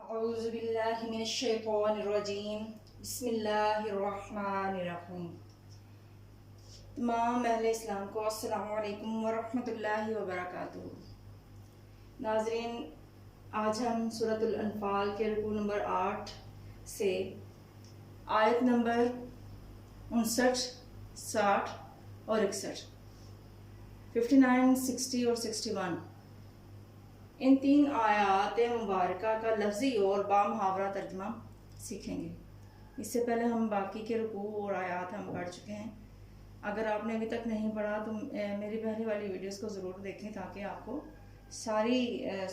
اعوذ باللہ من الشیطان الرجیم بسم اللہ الرحمن الرحیم۔ تمام اہل اسلام کو السلام علیکم ورحمۃ اللہ وبرکاتہ۔ ناظرین، آج ہم سورۃ الانفال کے رکوع نمبر 8 سے آیت نمبر 59، 60 اور 61، 59، 60 اور 61 ان 3 آیات مبارکہ کا لفظی اور بامحاورہ ترجمہ سیکھیں گے۔ اس سے پہلے ہم باقی کے رکوع اور آیات ہم پڑھ چکے ہیں۔ اگر آپ نے ابھی تک نہیں پڑھا تو میری پہلے والی ویڈیوز کو ضرور دیکھیں تاکہ آپ کو ساری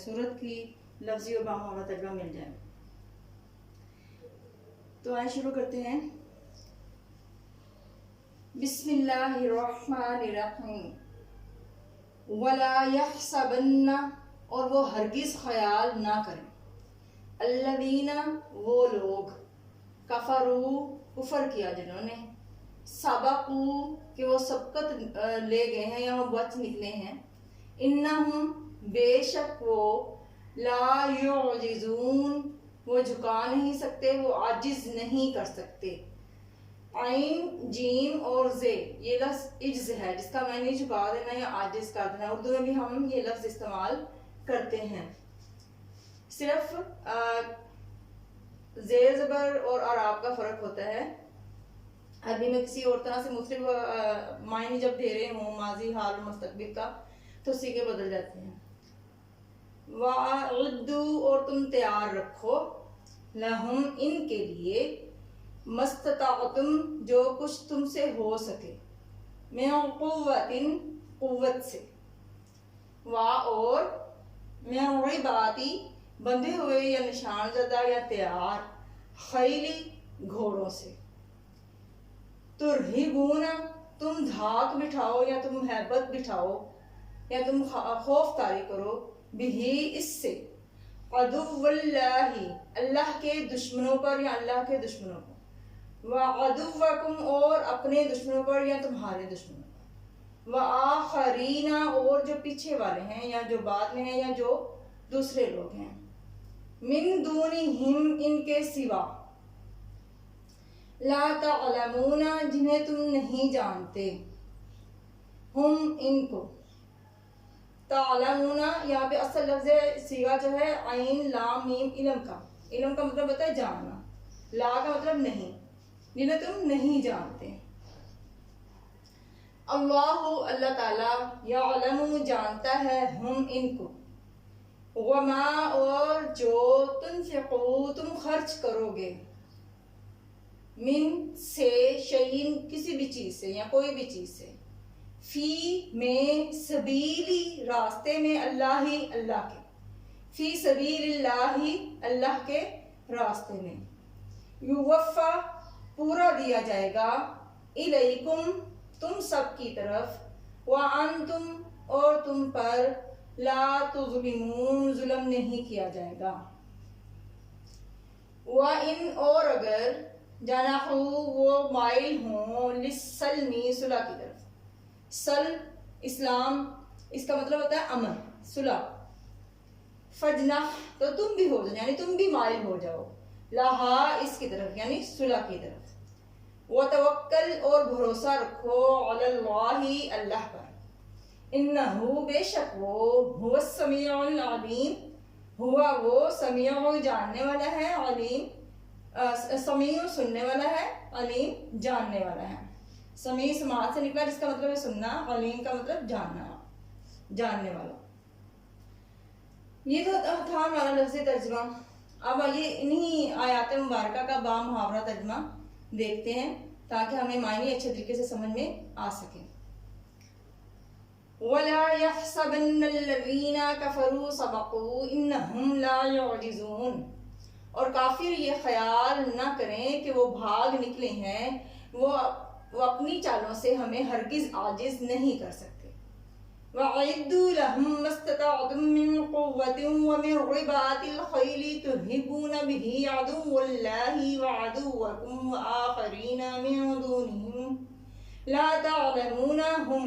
سورت کی لفظی اور بامحاورہ ترجمہ مل جائے۔ تو آئے شروع کرتے ہیں۔ بسم اللہ الرحمن الرحیم۔ وَلَا يَحْسَبَنَّ، اور وہ ہرگز خیال نہ کریں، الذین، وہ لوگ، کفروا، کفر کیا جنہوں نے، سبقوا، کہ وہ سبقت لے گئے ہیں یا وہ بچ نکلے ہیں، انہم، بے شک وہ، لا یعجزون، وہ جھکا نہیں سکتے، وہ عاجز نہیں کر سکتے۔ عین، جیم اور زے، یہ لفظ عجز ہے جس کا معنی جھکا دینا یا عاجز کر دینا۔ اردو میں بھی ہم یہ لفظ استعمال کرتے ہیں۔ صرف زیر زبر اور اعراب کا فرق ہوتا ہے۔ عربی میں کسی اور طرح سے مختلف معنی جب دے رہے ہوں، ماضی، حال اور مستقبل کا، تو سیغے بدل جاتے ہیں۔ وَأَعِدُّوا، اور تم تیار رکھو، لَهُمْ، ان کے لیے، مَسْتَطَعْتُمْ، جو کچھ تم سے ہو سکے، مِنْ قُوَّةٍ، قوت سے، اور مِنْ رِبَاطِ، بندھے ہوئے یا نشان زدہ یا تیار، خیلی، گھوڑوں سے، ترہبون، تم دھاک بٹھاؤ یا تم ہیبت بٹھاؤ یا تم خوف طاری کرو، بہی، اس سے، عدو اللہ، اللہ کے دشمنوں پر یا اللہ کے دشمنوں پر، وعدوکم، اور اپنے دشمنوں پر یا تمہارے دشمنوں پر، وآخرین، اور جو پیچھے والے ہیں یا جو بعد میں ہیں یا جو دوسرے لوگ ہیں، من دونہم، ان کے سوا، لا تعلمون، جنہیں تم نہیں جانتے، ہم، ان کو، تعلمون، یہاں پہ اصل لفظ صیغہ جو ہے عین لام میم، علم کا مطلب ہوتا ہے جاننا، لا کا مطلب نہیں، جنہیں تم نہیں جانتے۔ اللہ تعالی، یعلم، جانتا ہے، ہم، ان کو، وما، اور جو، تنفقو، تم خرچ کرو گے، من، سے، شیئن، کسی بھی چیز سے یا کوئی بھی چیز سے، فی، میں، سبیلی، راستے میں، اللہ کے، فی سبیل اللہ، اللہ کے راستے میں، یوفا، پورا دیا جائے گا، الیکم، تم سب کی طرف، وانتم، اور تم پر، لا تظلمون، ظلم نہیں کیا جائے گا۔ وَإِنْ، اور اگر، جنحوا، وہ مائل ہوں، للسلم، صلح کی طرف، سلم، اسلام، اس کا مطلب ہوتا ہے امن، صلح، فجنح، تو تم بھی ہو جاؤ، یعنی تم بھی مائل ہو جاؤ، لہا، اس کی طرف، یعنی صلح کی طرف، وتوکل، اور بھروسہ رکھو، علی اللہ، اللہ پر، انہو، بے شک وہ، هو السمیع العلیم، ہوا، وہ، سمیع، جاننے والا ہے، علیم، سمیع، سننے والا ہے، علیم، جاننے والا ہے۔ سمیع سماعت سے نکلا جس کا مطلب ہے سننا، علیم کا مطلب جاننا، جاننے والا۔ یہ تو تھا ہمارا لفظی ترجمہ۔ اب آئیے انہی آیات مبارکہ کا بامحاورہ ترجمہ دیکھتے ہیں تاکہ ہمیں معنی اچھے طریقے سے سمجھ میں آ سکے۔ وَلَا يَحْسَبَنَّ الَّذِينَ كَفَرُوا سَبَقُوا إِنَّهُمْ لَا يُعْجِزُونَ، اور کافر یہ خیال نہ کریں کہ وہ بھاگ نکلے ہیں، وہ اپنی چالوں سے ہمیں ہرگز عاجز نہیں کر سکتے۔ وَأَعِدُّوا لَهُم مَّا اسْتَطَعْتُم مِّن قُوَّةٍ وَمِن رِّبَاطِ الْخَيْلِ تُرْهِبُونَ بِهِ عَدُوَّ اللَّهِ وَعَدُوَّكُمْ وَآخَرِينَ مِن دُونِهِمْ لَا تَعْلَمُونَهُمْ،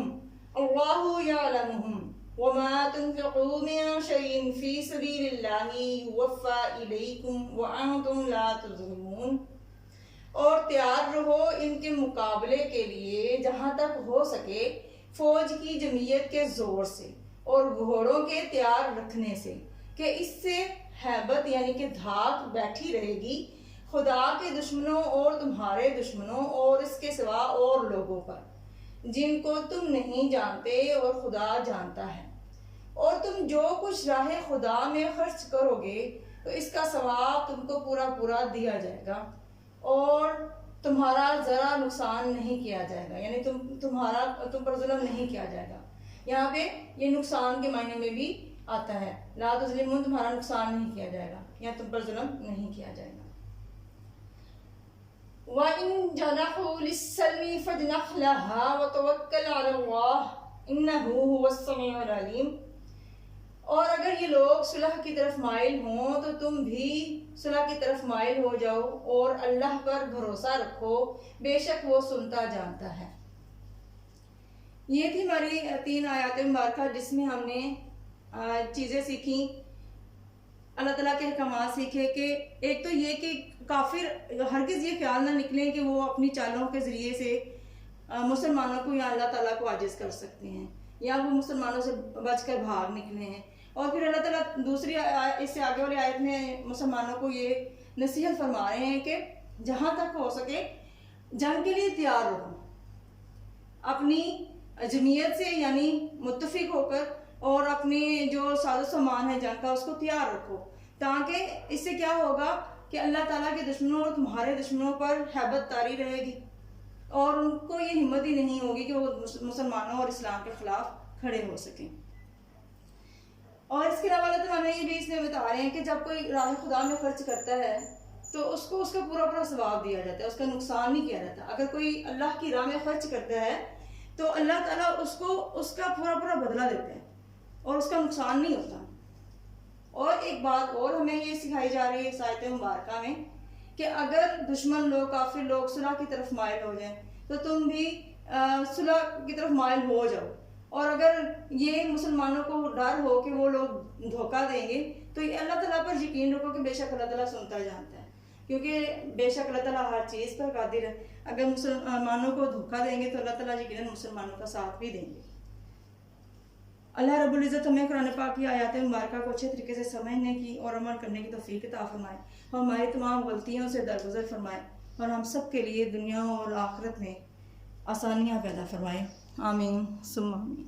اللہ یعلمہم، وما تنفقوا من شيء في سبيل الله يوفى إليكم وأنتم لا تظلمون۔ اور تیار رہو ان کے مقابلے کے لیے جہاں تک ہو سکے فوج کی جمعیت کے زور سے اور گھوڑوں کے تیار رکھنے سے، کہ اس سے ہیبت یعنی کہ دھاک بیٹھی رہے گی خدا کے دشمنوں اور تمہارے دشمنوں اور اس کے سوا اور لوگوں پر جن کو تم نہیں جانتے اور خدا جانتا ہے۔ اور تم جو کچھ راہ خدا میں خرچ کرو گے تو اس کا ثواب تم کو پورا پورا دیا جائے گا اور تمہارا ذرا نقصان نہیں کیا جائے گا، یعنی تم پر ظلم نہیں کیا جائے گا۔ یہاں پہ یہ نقصان کے معنی میں بھی آتا ہے، لا تظلمون، تمہارا نقصان نہیں کیا جائے گا یا تم پر ظلم نہیں کیا جائے گا۔ وَإِن جَنَحُوا لِلسَّلْمِ فَاجْنَحْ لَهَا وَتَوَكَّلْ عَلَى اللَّهِ إِنَّهُ هُوَ السَّمِيعُ الْعَلِيمُ۔ اور اگر یہ لوگ صلح کی طرف مائل ہوں تو تم بھی صلح کی طرف مائل ہو جاؤ اور اللہ پر بھروسہ رکھو، بے شک وہ سنتا جانتا ہے۔ یہ تھی ہماری 3 آیات مبارکہ جس میں ہم نے چیزیں سیکھیں، اللہ تعالیٰ کے احکامات سیکھے کہ ایک تو یہ کہ کافر ہرگز یہ خیال نہ نکلیں کہ وہ اپنی چالوں کے ذریعے سے مسلمانوں کو یا اللہ تعالیٰ کو عاجز کر سکتے ہیں یا وہ مسلمانوں سے بچ کر بھاگ نکلے ہیں۔ اور پھر اللہ تعالیٰ دوسری اس سے آگے والی آیت میں مسلمانوں کو یہ نصیحت فرما رہے ہیں کہ جہاں تک ہو سکے جنگ کے لیے تیار رہو، اپنی جمعیت سے یعنی متفق ہو کر اور اپنے جو ساز و سامان ہے جنگ کا اس کو تیار رکھو، تاکہ اس سے کیا ہوگا کہ اللہ تعالیٰ کے دشمنوں اور تمہارے دشمنوں پر ہیبت طاری رہے گی اور ان کو یہ ہمت ہی نہیں ہوگی کہ وہ مسلمانوں اور اسلام کے خلاف کھڑے ہو سکیں۔ اور اس کے علاوہ اللہ تعالیٰ ہمیں یہ بھی اس میں بتا رہے ہیں کہ جب کوئی راہ خدا میں خرچ کرتا ہے تو اس کو اس کا پورا پورا ثواب دیا جاتا ہے، اس کا نقصان نہیں کیا جاتا۔ اگر کوئی اللہ کی راہ میں خرچ کرتا ہے تو اللہ تعالیٰ اس کو اس کا پورا پورا بدلہ دیتے ہیں اور اس کا نقصان نہیں ہوتا۔ اور ایک بات اور ہمیں یہ سکھائی جا رہی ہے اس آیت مبارکہ میں کہ اگر دشمن لوگ کافر لوگ صلح کی طرف مائل ہو جائیں تو تم بھی صلح کی طرف مائل ہو جاؤ، اور اگر یہ مسلمانوں کو ڈر ہو کہ وہ لوگ دھوکہ دیں گے تو یہ اللہ تعالیٰ پر یقین رکھو کہ بے شک اللہ تعالیٰ سنتا جانتا ہے، کیونکہ بے شک اللہ تعالیٰ ہر چیز پر قادر ہے۔ اگر مسلمانوں کو دھوکہ دیں گے تو اللہ تعالیٰ یقیناً مسلمانوں کا ساتھ بھی دیں گے۔ اللہ رب العزت ہمیں قرآن پاک کی آیات مبارکہ کو اچھے طریقے سے سمجھنے کی اور عمل کرنے کی توفیق عطا فرمائے اور ہماری تمام غلطیوں سے درگزر فرمائے اور ہم سب کے لیے دنیا اور آخرت میں آسانیاں پیدا فرمائے، آمین ثم آمین۔